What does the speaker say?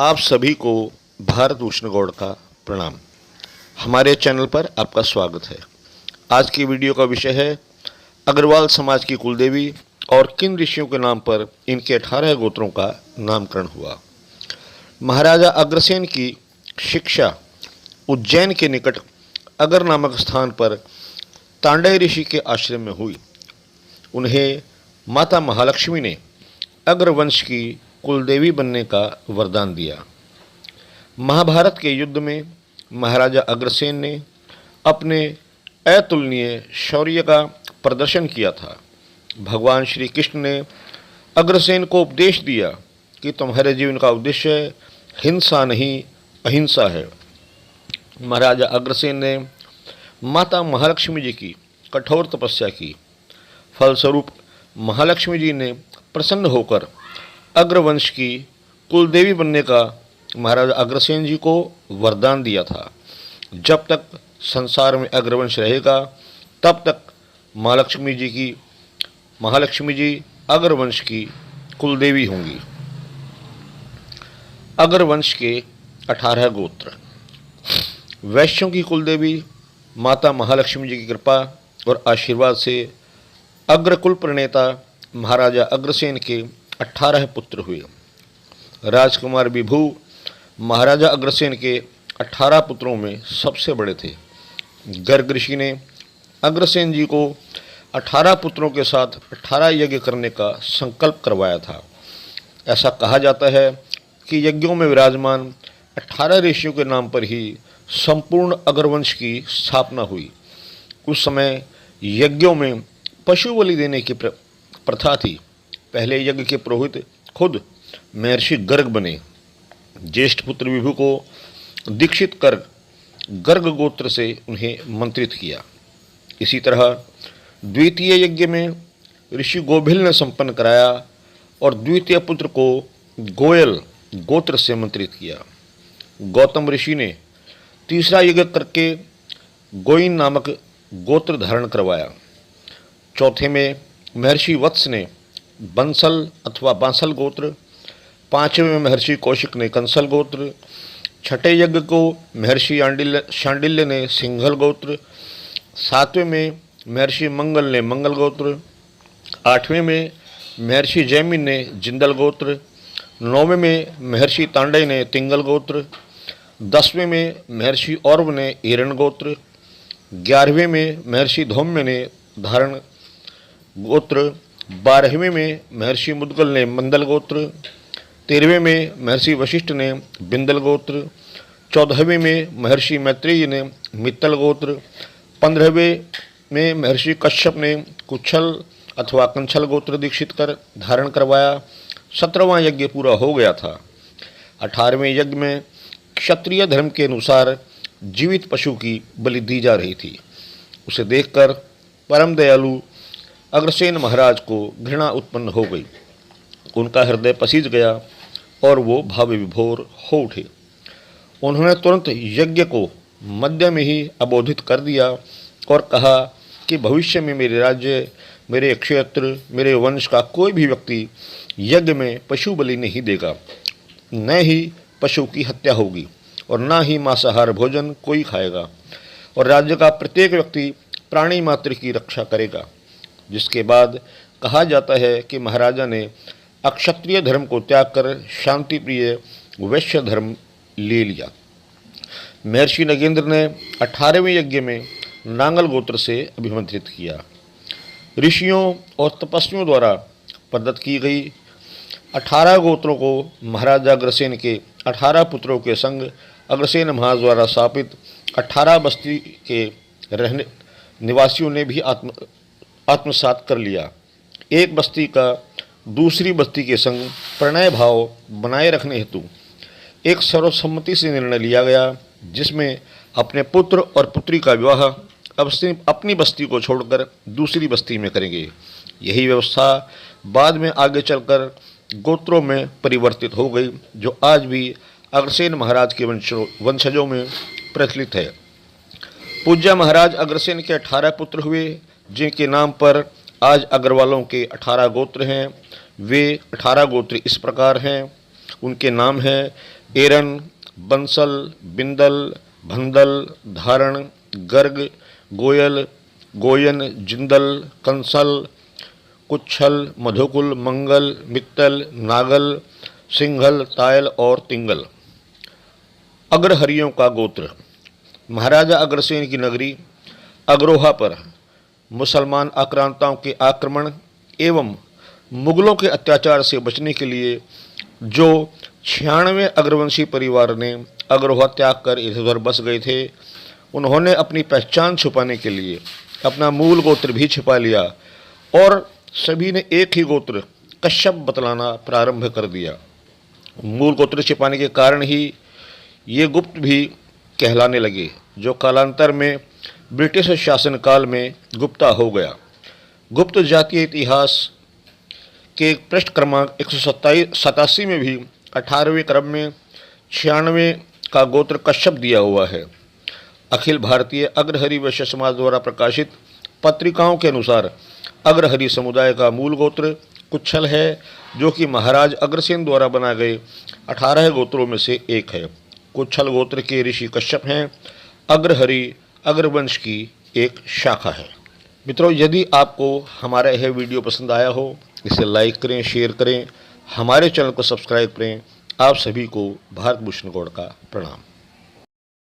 आप सभी को भारत भूषण गौड़ का प्रणाम। हमारे चैनल पर आपका स्वागत है। आज की वीडियो का विषय है अग्रवाल समाज की कुलदेवी और किन ऋषियों के नाम पर इनके 18 गोत्रों का नामकरण हुआ। महाराजा अग्रसेन की शिक्षा उज्जैन के निकट अगर नामक स्थान पर तांडय ऋषि के आश्रम में हुई। उन्हें माता महालक्ष्मी ने अग्रवंश की कुलदेवी बनने का वरदान दिया। महाभारत के युद्ध में महाराजा अग्रसेन ने अपने अतुलनीय शौर्य का प्रदर्शन किया था। भगवान श्री कृष्ण ने अग्रसेन को उपदेश दिया कि तुम्हारे जीवन का उद्देश्य हिंसा नहीं अहिंसा है। महाराजा अग्रसेन ने माता महालक्ष्मी जी की कठोर तपस्या की। फलस्वरूप महालक्ष्मी जी ने प्रसन्न होकर अग्रवंश की कुलदेवी बनने का महाराजा अग्रसेन जी को वरदान दिया था। जब तक संसार में अग्रवंश रहेगा तब तक महालक्ष्मी जी अग्रवंश की कुलदेवी होंगी। अग्रवंश के 18 गोत्र। वैश्यों की कुलदेवी माता महालक्ष्मी जी की कृपा और आशीर्वाद से अग्रकुल प्रणेता महाराजा अग्रसेन के 18 पुत्र हुए। राजकुमार विभु महाराजा अग्रसेन के 18 पुत्रों में सबसे बड़े थे। गर्ग ऋषि ने अग्रसेन जी को 18 पुत्रों के साथ 18 यज्ञ करने का संकल्प करवाया था। ऐसा कहा जाता है कि यज्ञों में विराजमान 18 ऋषियों के नाम पर ही संपूर्ण अग्रवंश की स्थापना हुई। उस समय यज्ञों में पशु बलि देने की प्रथा थी। पहले यज्ञ के पुरोहित खुद महर्षि गर्ग बने। ज्येष्ठ पुत्र विभु को दीक्षित कर गर्ग गोत्र से उन्हें मंत्रित किया। इसी तरह द्वितीय यज्ञ में ऋषि गोभिल ने संपन्न कराया और द्वितीय पुत्र को गोयल गोत्र से मंत्रित किया। गौतम ऋषि ने तीसरा यज्ञ करके गोइन नामक गोत्र धारण करवाया। चौथे में महर्षि वत्स ने बंसल अथवा बांसल गोत्र, पांचवें में महर्षि कौशिक ने कंसल गोत्र, छठे यज्ञ को महर्षि शांडिल्य ने सिंघल गोत्र, सातवें में महर्षि मंगल ने मंगल गोत्र, आठवें में महर्षि जैमिन ने जिंदल गोत्र, नौवें में महर्षि तांडय ने तिंगल गोत्र, 10वें में महर्षि औरव ने हिरण गोत्र, 11वें में महर्षि धौम्य ने धारण गोत्र, 12वें में महर्षि मुद्गल ने मंदल गोत्र, 13वें में महर्षि वशिष्ठ ने बिंदल गोत्र, 14वें में महर्षि मैत्रेय ने मित्तल गोत्र, 15वें में महर्षि कश्यप ने कुच्छल अथवा कंछल गोत्र दीक्षित कर धारण करवाया। 17वां यज्ञ पूरा हो गया था। 18वें यज्ञ में क्षत्रिय धर्म के अनुसार जीवित पशु की बलि दी जा रही थी। उसे देखकर परम दयालु अग्रसेन महाराज को घृणा उत्पन्न हो गई। उनका हृदय पसीज गया और वो भाव विभोर हो उठे। उन्होंने तुरंत यज्ञ को मध्य में ही अबोधित कर दिया और कहा कि भविष्य में मेरे राज्य, मेरे क्षेत्र, मेरे वंश का कोई भी व्यक्ति यज्ञ में पशु बलि नहीं देगा। न ही पशु की हत्या होगी और न ही मांसाहार भोजन कोई खाएगा, और राज्य का प्रत्येक व्यक्ति प्राणी मात्र की रक्षा करेगा। जिसके बाद कहा जाता है कि महाराजा ने अक्षत्रिय धर्म को त्याग कर शांति प्रिय वैश्य धर्म ले लिया। महर्षि नगेंद्र ने 18वें यज्ञ में नांगल गोत्र से अभिमंत्रित किया। ऋषियों और तपस्वियों द्वारा प्रदत्त की गई 18 गोत्रों को महाराजा अग्रसेन के 18 पुत्रों के संग अग्रसेन महाराज द्वारा स्थापित 18 बस्ती के रहने निवासियों ने भी आत्मसात कर लिया। एक बस्ती का दूसरी बस्ती के संग प्रणय भाव बनाए रखने हेतु एक सर्वसम्मति से निर्णय लिया गया, जिसमें अपने पुत्र और पुत्री का विवाह अपनी बस्ती को छोड़कर दूसरी बस्ती में करेंगे। यही व्यवस्था बाद में आगे चलकर गोत्रों में परिवर्तित हो गई, जो आज भी अग्रसेन महाराज के वंशजों में प्रचलित है। पूज्य महाराज अग्रसेन के 18 पुत्र हुए, जिनके नाम पर आज अग्रवालों के 18 गोत्र हैं। वे 18 गोत्र इस प्रकार हैं: उनके नाम हैं एरन, बंसल, बिंदल, भंदल, धारण, गर्ग, गोयल, गोयन, जिंदल, कंसल, कुच्छल, मधुकुल, मंगल, मित्तल, नागल, सिंघल, तायल और तिंगल। अग्रहरियों का गोत्र। महाराजा अग्रसेन की नगरी अग्रोहा पर मुसलमान आक्रांताओं के आक्रमण एवं मुगलों के अत्याचार से बचने के लिए जो 96 अग्रवंशी परिवार ने अग्रोहा त्याग कर इधर उधर बस गए थे, उन्होंने अपनी पहचान छुपाने के लिए अपना मूल गोत्र भी छिपा लिया और सभी ने एक ही गोत्र कश्यप बतलाना प्रारंभ कर दिया। मूल गोत्र छिपाने के कारण ही ये गुप्त भी कहलाने लगे, जो कालांतर में ब्रिटिश शासनकाल में गुप्ता हो गया। गुप्त जातीय इतिहास के पृष्ठ क्रमांक 187 में भी 18वें क्रम में 96 का गोत्र कश्यप दिया हुआ है। अखिल भारतीय अग्रहरि वैश्य समाज द्वारा प्रकाशित पत्रिकाओं के अनुसार अग्रहरि समुदाय का मूल गोत्र कुच्छल है, जो कि महाराज अग्रसेन द्वारा बनाए गए 18 गोत्रों में से एक है। कुच्छल गोत्र के ऋषि कश्यप हैं। अग्रहरि अग्रवंश की एक शाखा है। मित्रों, यदि आपको हमारा यह वीडियो पसंद आया हो, इसे लाइक करें, शेयर करें, हमारे चैनल को सब्सक्राइब करें। आप सभी को भारत भूषण गौड़ का प्रणाम।